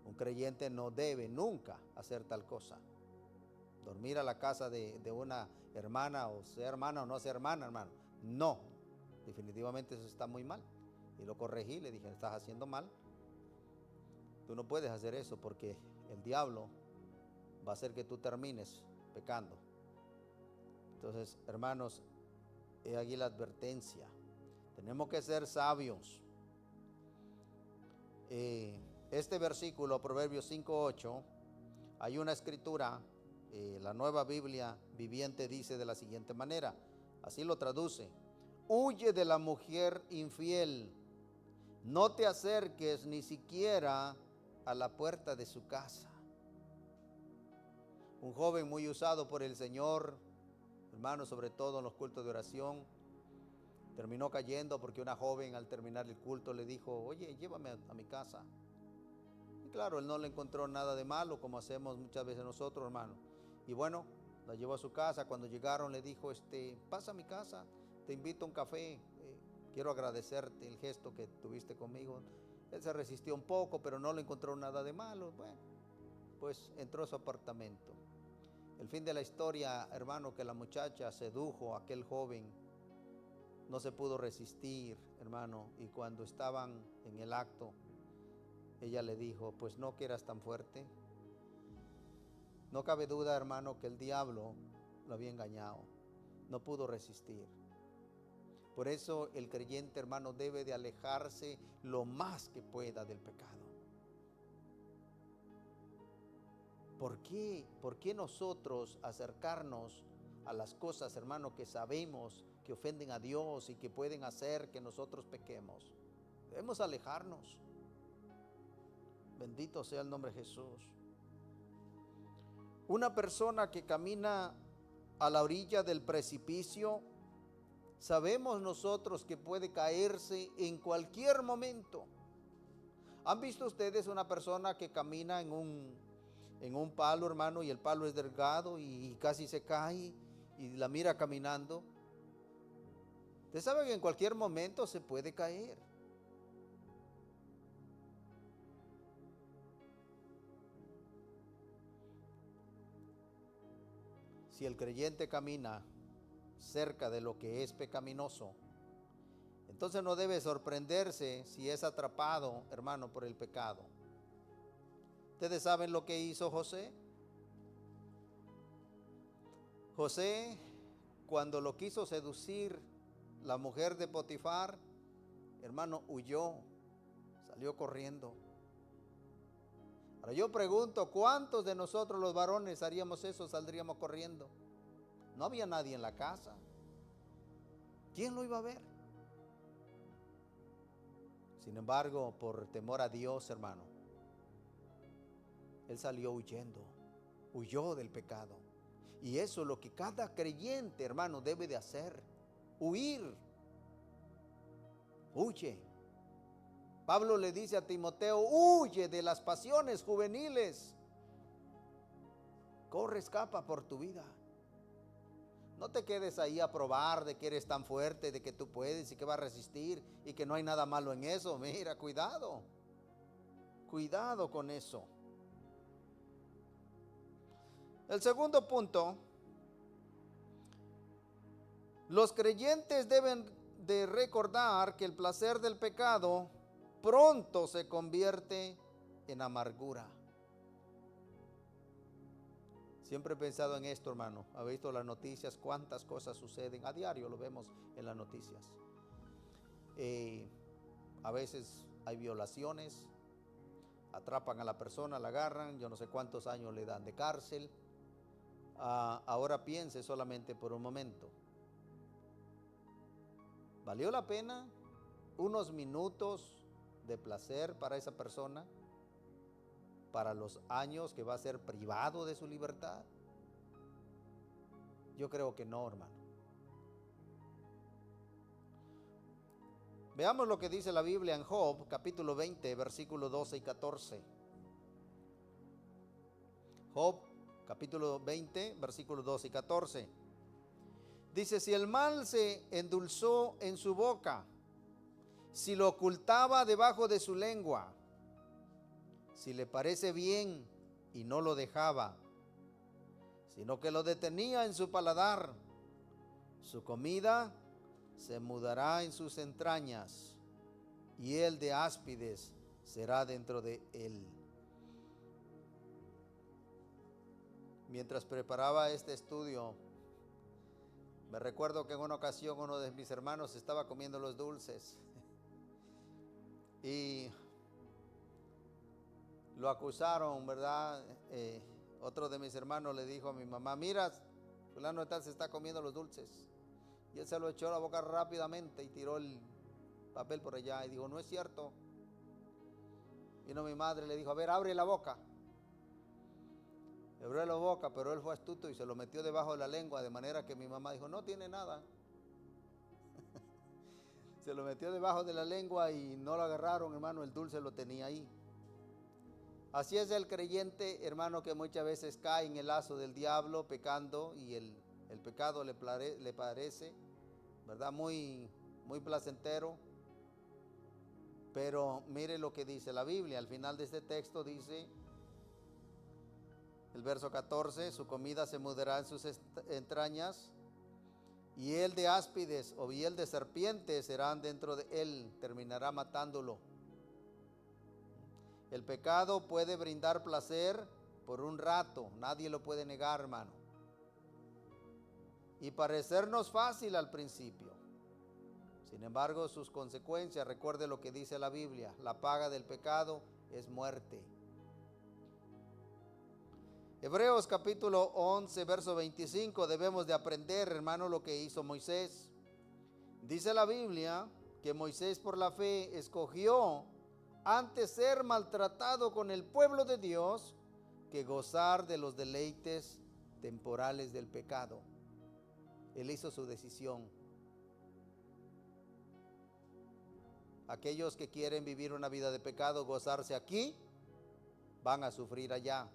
S1: Un creyente no debe nunca hacer tal cosa. Dormir a la casa de una hermana, o sea hermana o no sea hermana, hermano. No, definitivamente eso está muy mal. Y lo corregí, le dije, estás haciendo mal. Tú no puedes hacer eso porque el diablo va a hacer que tú termines pecando. Entonces, hermanos, he aquí la advertencia. Tenemos que ser sabios. Este versículo, Proverbios 5:8, hay una escritura, la Nueva Biblia Viviente dice de la siguiente manera, así lo traduce: huye de la mujer infiel, no te acerques ni siquiera a la puerta de su casa. Un joven muy usado por el Señor, hermano, sobre todo en los cultos de oración, terminó cayendo porque una joven al terminar el culto le dijo, oye, llévame a mi casa. Y claro, él no le encontró nada de malo, como hacemos muchas veces nosotros, hermano. Y bueno, la llevó a su casa. Cuando llegaron le dijo, pasa a mi casa, te invito a un café, quiero agradecerte el gesto que tuviste conmigo. Él se resistió un poco, pero no le encontró nada de malo. Bueno, pues entró a su apartamento. El fin de la historia, hermano, que la muchacha sedujo a aquel joven, no se pudo resistir, hermano, y cuando estaban en el acto, ella le dijo, pues no que eras tan fuerte. No cabe duda, hermano, que el diablo lo había engañado, no pudo resistir. Por eso el creyente, hermano, debe de alejarse lo más que pueda del pecado. ¿Por qué? ¿Por qué nosotros acercarnos a las cosas, hermano, que sabemos que ofenden a Dios y que pueden hacer que nosotros pequemos? Debemos alejarnos. Bendito sea el nombre de Jesús. Una persona que camina a la orilla del precipicio, sabemos nosotros que puede caerse en cualquier momento. ¿Han visto ustedes una persona que camina en un palo, hermano, y el palo es delgado y casi se cae y la mira caminando? Usted sabe que en cualquier momento se puede caer. Si el creyente camina cerca de lo que es pecaminoso, entonces no debe sorprenderse si es atrapado, hermano, por el pecado. ¿Ustedes saben lo que hizo José? José, cuando lo quiso seducir la mujer de Potifar, hermano, huyó, salió corriendo. Ahora yo pregunto, ¿cuántos de nosotros los varones haríamos eso? Saldríamos corriendo. No había nadie en la casa. ¿Quién lo iba a ver? Sin embargo, por temor a Dios, hermano, él salió huyendo, huyó del pecado. Y eso es lo que cada creyente, hermano, debe de hacer: huir. Huye. Pablo le dice a Timoteo: huye de las pasiones juveniles. Corre, escapa por tu vida. No te quedes ahí a probar de que eres tan fuerte, de que tú puedes y que vas a resistir y que no hay nada malo en eso. Mira, cuidado. Cuidado con eso. El segundo punto: los creyentes deben de recordar que el placer del pecado pronto se convierte en amargura. Siempre he pensado en esto, hermano. ¿Ha visto las noticias? ¿Cuántas cosas suceden? A diario lo vemos en las noticias. A veces hay violaciones, atrapan a la persona, la agarran, yo no sé cuántos años le dan de cárcel. Ahora piense solamente por un momento. ¿Valió la pena unos minutos de placer para esa persona, para los años que va a ser privado de su libertad? Yo creo que no, hermano. Veamos lo que dice la Biblia en Job, capítulo 20, versículos 12 y 14. Job, capítulo 20, versículos 12 y 14. Dice: si el mal se endulzó en su boca, si lo ocultaba debajo de su lengua, si le parece bien y no lo dejaba, sino que lo detenía en su paladar, su comida se mudará en sus entrañas, y el de áspides será dentro de él. Mientras preparaba este estudio, me recuerdo que en una ocasión uno de mis hermanos estaba comiendo los dulces y lo acusaron, ¿verdad? Otro de mis hermanos le dijo a mi mamá: mira, fulano de tal se está comiendo los dulces. Y él se lo echó a la boca rápidamente y tiró el papel por allá y dijo: no es cierto. Vino mi madre y le dijo: a ver, abre la boca. Le abrió la boca, pero él fue astuto y se lo metió debajo de la lengua, de manera que mi mamá dijo: no tiene nada. Se lo metió debajo de la lengua y no lo agarraron, hermano, el dulce lo tenía ahí. Así es el creyente, hermano, que muchas veces cae en el lazo del diablo pecando, y el pecado le parece, ¿verdad?, muy placentero. Pero mire lo que dice la Biblia. Al final de este texto dice, el verso 14: su comida se mudará en sus entrañas, y el de áspides o hiel de serpientes serán dentro de él, terminará matándolo. El pecado puede brindar placer por un rato, nadie lo puede negar, hermano, y parecernos fácil al principio. Sin embargo, sus consecuencias, recuerde lo que dice la Biblia: la paga del pecado es muerte. Hebreos capítulo 11, verso 25, debemos de aprender, hermano, lo que hizo Moisés. Dice la Biblia que Moisés, por la fe, escogió antes ser maltratado con el pueblo de Dios que gozar de los deleites temporales del pecado. Él hizo su decisión. Aquellos que quieren vivir una vida de pecado, gozarse aquí, van a sufrir allá.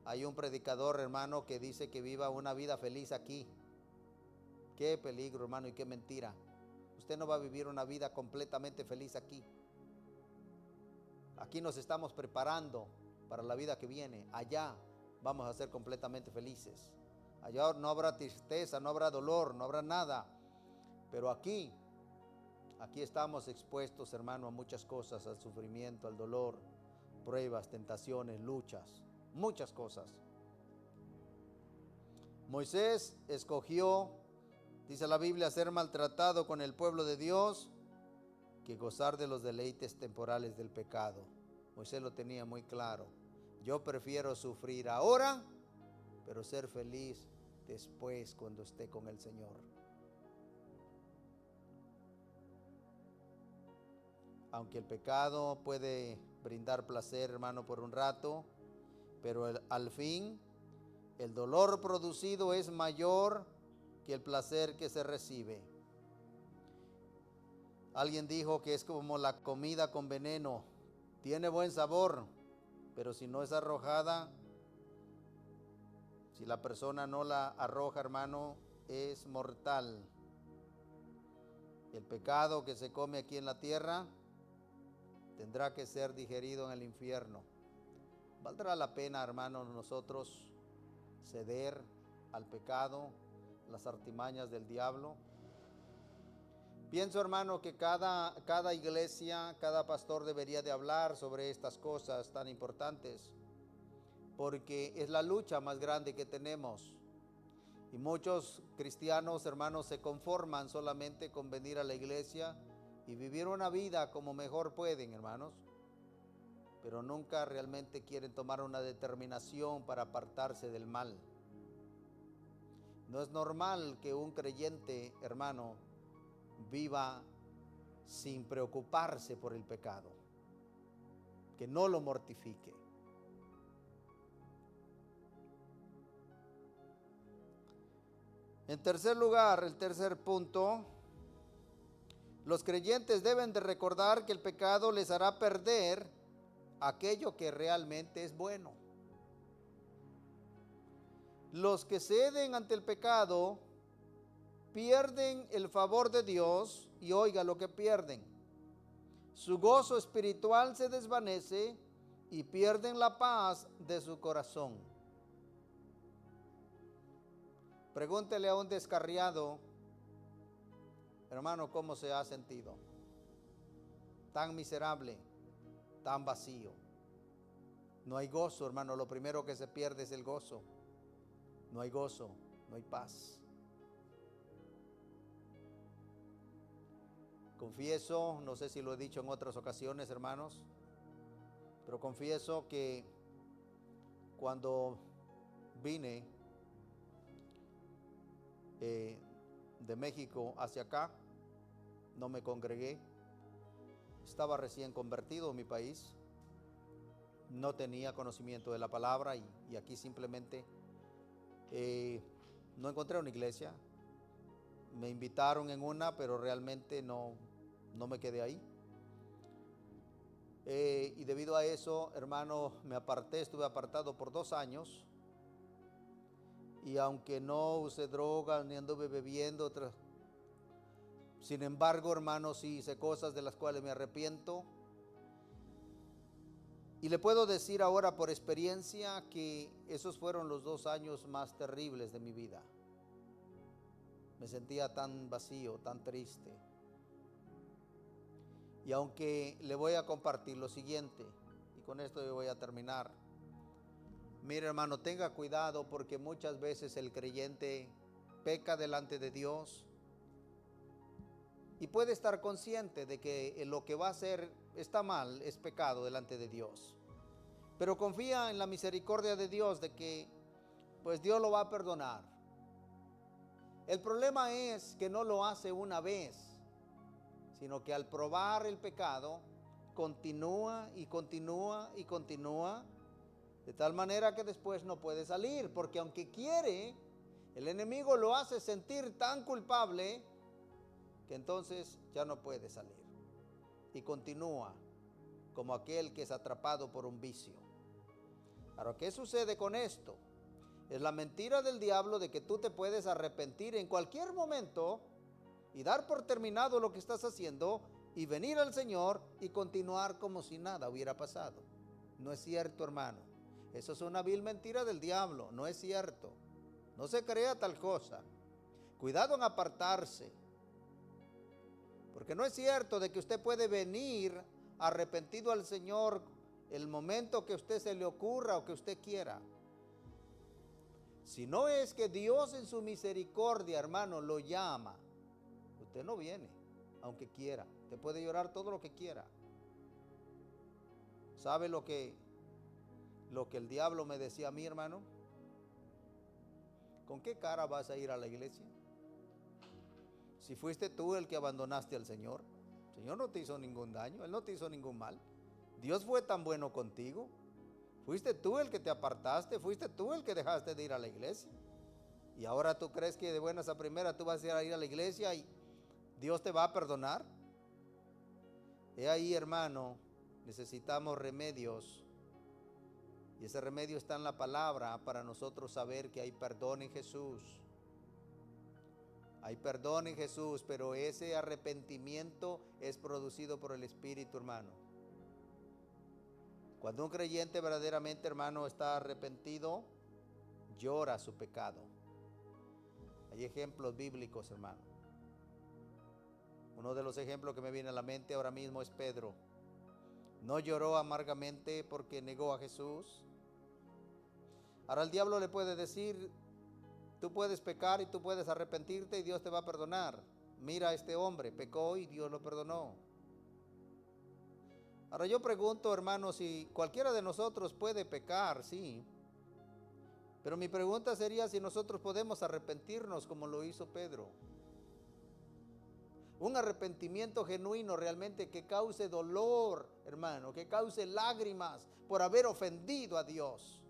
S1: Hay un predicador, hermano, que dice que viva una vida feliz aquí. Qué peligro, hermano, y qué mentira. Usted no va a vivir una vida completamente feliz aquí. Aquí nos estamos preparando para la vida que viene. Allá vamos a ser completamente felices. Allá no habrá tristeza, no habrá dolor, no habrá nada. Pero aquí estamos expuestos, hermano, a muchas cosas: al sufrimiento, al dolor, pruebas, tentaciones, luchas, muchas cosas. Moisés escogió, dice la Biblia, ser maltratado con el pueblo de Dios que gozar de los deleites temporales del pecado. Moisés lo tenía muy claro. Yo prefiero sufrir ahora, pero ser feliz después cuando esté con el Señor. Aunque el pecado puede brindar placer, hermano, por un rato, pero al fin el dolor producido es mayor que el placer que se recibe. Alguien dijo que es como la comida con veneno. Tiene buen sabor, pero si no es arrojada, si la persona no la arroja, hermano, es mortal. El pecado que se come aquí en la tierra tendrá que ser digerido en el infierno. ¿Valdrá la pena, hermanos, nosotros ceder al pecado, las artimañas del diablo? Pienso, hermano, que cada iglesia, cada pastor debería de hablar sobre estas cosas tan importantes, porque es la lucha más grande que tenemos. Y muchos cristianos, hermanos, se conforman solamente con venir a la iglesia y vivir una vida como mejor pueden, hermanos, pero nunca realmente quieren tomar una determinación para apartarse del mal. No es normal que un creyente, hermano, viva sin preocuparse por el pecado, que no lo mortifique. En tercer lugar, el tercer punto, los creyentes deben de recordar que el pecado les hará perder aquello que realmente es bueno. Los que ceden ante el pecado pierden el favor de Dios y oiga lo que pierden. Su gozo espiritual se desvanece y pierden la paz de su corazón. Pregúntele a un descarriado, hermano, cómo se ha sentido. Tan miserable, tan vacío. No hay gozo, hermano. Lo primero que se pierde es el gozo. No hay gozo, no hay paz. Confieso, no sé si lo he dicho en otras ocasiones, hermanos, pero confieso que cuando vine de México hacia acá, no me congregué. Estaba recién convertido en mi país, no tenía conocimiento de la palabra y aquí simplemente no encontré una iglesia. Me invitaron en una, pero realmente no me quedé ahí. Y debido a eso, hermano, me aparté, estuve apartado por 2 años. Y aunque no usé drogas ni anduve bebiendo, sin embargo, hermano, sí hice cosas de las cuales me arrepiento. Y le puedo decir ahora por experiencia que esos fueron los 2 años más terribles de mi vida. Me sentía tan vacío, tan triste. Y aunque le voy a compartir lo siguiente, y con esto yo voy a terminar. Mire, hermano, tenga cuidado porque muchas veces el creyente peca delante de Dios y puede estar consciente de que lo que va a hacer está mal, es pecado delante de Dios. Pero confía en la misericordia de Dios de que pues Dios lo va a perdonar. El problema es que no lo hace una vez, sino que al probar el pecado, continúa y continúa y continúa, de tal manera que después no puede salir, porque aunque quiere, el enemigo lo hace sentir tan culpable que entonces ya no puede salir. Y continúa como aquel que es atrapado por un vicio. Ahora, ¿qué sucede con esto? Es la mentira del diablo de que tú te puedes arrepentir en cualquier momento y dar por terminado lo que estás haciendo y venir al Señor y continuar como si nada hubiera pasado. No es cierto, hermano. Eso es una vil mentira del diablo. No es cierto. No se crea tal cosa. Cuidado en apartarse. Porque no es cierto de que usted puede venir arrepentido al Señor el momento que a usted se le ocurra o que usted quiera. Si no es que Dios en su misericordia, hermano, lo llama, usted no viene, aunque quiera. Usted puede llorar todo lo que quiera. ¿Sabe lo que el diablo me decía a mí, hermano? ¿Con qué cara vas a ir a la iglesia? Si fuiste tú el que abandonaste al Señor. El Señor no te hizo ningún daño, Él no te hizo ningún mal. Dios fue tan bueno contigo. Fuiste tú el que te apartaste, fuiste tú el que dejaste de ir a la iglesia. Y ahora tú crees que de buenas a primeras tú vas a ir a la iglesia y Dios te va a perdonar. He ahí, hermano, necesitamos remedios. Y ese remedio está en la palabra para nosotros saber que hay perdón en Jesús. Hay perdón en Jesús, pero ese arrepentimiento es producido por el Espíritu, hermano. Cuando un creyente verdaderamente, hermano, está arrepentido, llora su pecado. Hay ejemplos bíblicos, hermano. Uno de los ejemplos que me viene a la mente ahora mismo es Pedro. No lloró amargamente porque negó a Jesús. Ahora el diablo le puede decir: tú puedes pecar y tú puedes arrepentirte y Dios te va a perdonar. Mira, este hombre pecó y Dios lo perdonó. Ahora yo pregunto, hermano, si cualquiera de nosotros puede pecar, sí. Pero mi pregunta sería si nosotros podemos arrepentirnos como lo hizo Pedro. Un arrepentimiento genuino realmente que cause dolor, hermano, que cause lágrimas por haber ofendido a Dios.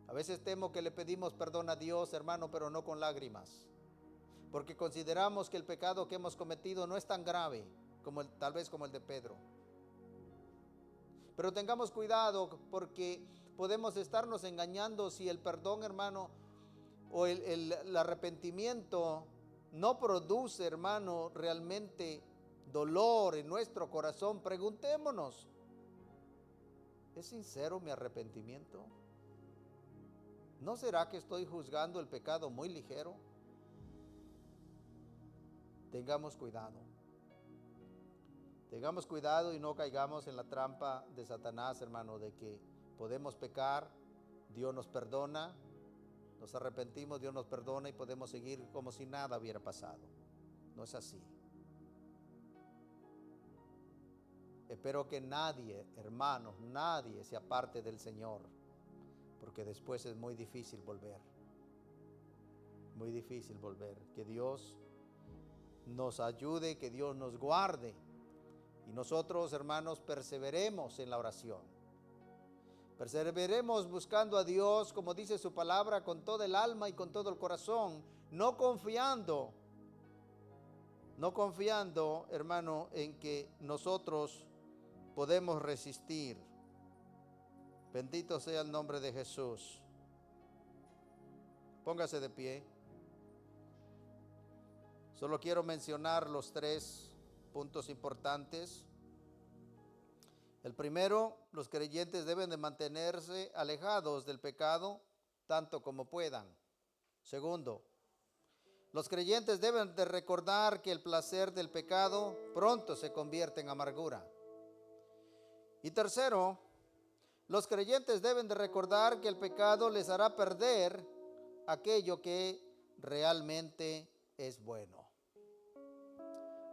S1: A veces temo que le pedimos perdón a Dios, hermano, pero no con lágrimas. Porque consideramos que el pecado que hemos cometido no es tan grave como tal vez como el de Pedro. Pero tengamos cuidado porque podemos estarnos engañando si el perdón, hermano, o el arrepentimiento no produce, hermano, realmente dolor en nuestro corazón. Preguntémonos: ¿es sincero mi arrepentimiento? ¿No será que estoy juzgando el pecado muy ligero? Tengamos cuidado. Tengamos cuidado y no caigamos en la trampa de Satanás, hermano, de que podemos pecar, Dios nos perdona, nos arrepentimos, Dios nos perdona y podemos seguir como si nada hubiera pasado. No es así. Espero que nadie, hermanos, nadie se aparte del Señor, porque después es muy difícil volver. Muy difícil volver. Que Dios nos ayude, que Dios nos guarde. Y nosotros, hermanos, perseveremos en la oración. Perseveremos buscando a Dios, como dice su palabra, con todo el alma y con todo el corazón, no confiando, hermano, en que nosotros podemos resistir. Bendito sea el nombre de Jesús. Póngase de pie. Solo quiero mencionar los 3 puntos importantes. El primero, los creyentes deben de mantenerse alejados del pecado tanto como puedan. Segundo, los creyentes deben de recordar que el placer del pecado pronto se convierte en amargura. Y tercero, los creyentes deben de recordar que el pecado les hará perder aquello que realmente es bueno.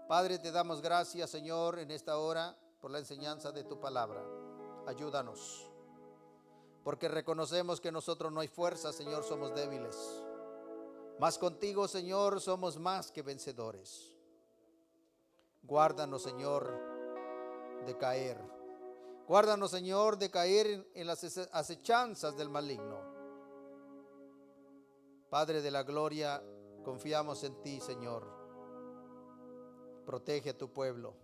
S1: Padre, te damos gracias, Señor, en esta hora por la enseñanza de tu palabra. Ayúdanos, porque reconocemos que nosotros no hay fuerza, Señor, somos débiles. Mas contigo, Señor, somos más que vencedores. Guárdanos, Señor, de caer. Guárdanos, Señor, de caer en las acechanzas del maligno. Padre de la gloria, confiamos en ti, Señor. Protege a tu pueblo.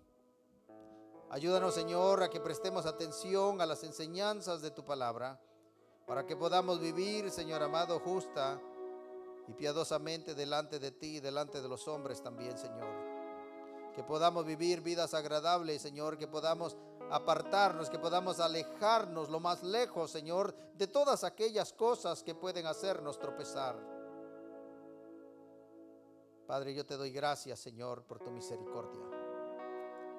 S1: Ayúdanos, Señor, a que prestemos atención a las enseñanzas de tu palabra, para que podamos vivir, Señor amado, justa y piadosamente delante de ti y delante de los hombres también, Señor. Que podamos vivir vidas agradables, Señor, que podamos apartarnos, que podamos alejarnos lo más lejos, Señor, de todas aquellas cosas que pueden hacernos tropezar. Padre, yo te doy gracias, Señor, por tu misericordia.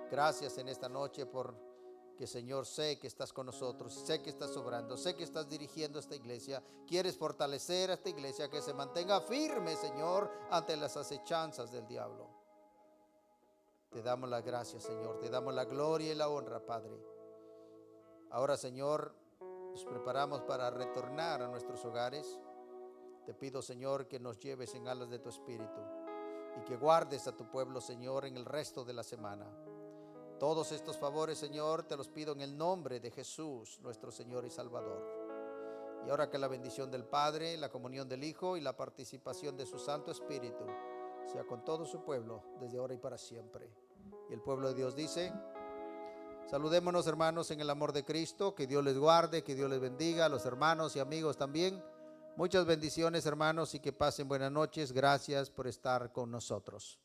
S1: Gracias en esta noche por que, Señor, sé que estás con nosotros, sé que estás obrando, sé que estás dirigiendo esta iglesia. Quieres fortalecer a esta iglesia, que se mantenga firme, Señor, ante las acechanzas del diablo. Te damos las gracias, Señor. Te damos la gloria y la honra, Padre. Ahora, Señor, nos preparamos para retornar a nuestros hogares. Te pido, Señor, que nos lleves en alas de tu Espíritu y que guardes a tu pueblo, Señor, en el resto de la semana. Todos estos favores, Señor, te los pido en el nombre de Jesús, nuestro Señor y Salvador. Y ahora que la bendición del Padre, la comunión del Hijo y la participación de su Santo Espíritu sea con todo su pueblo, desde ahora y para siempre. Y el pueblo de Dios dice: saludémonos, hermanos, en el amor de Cristo. Que Dios les guarde, que Dios les bendiga, a los hermanos y amigos también. Muchas bendiciones, hermanos, y que pasen buenas noches. Gracias por estar con nosotros.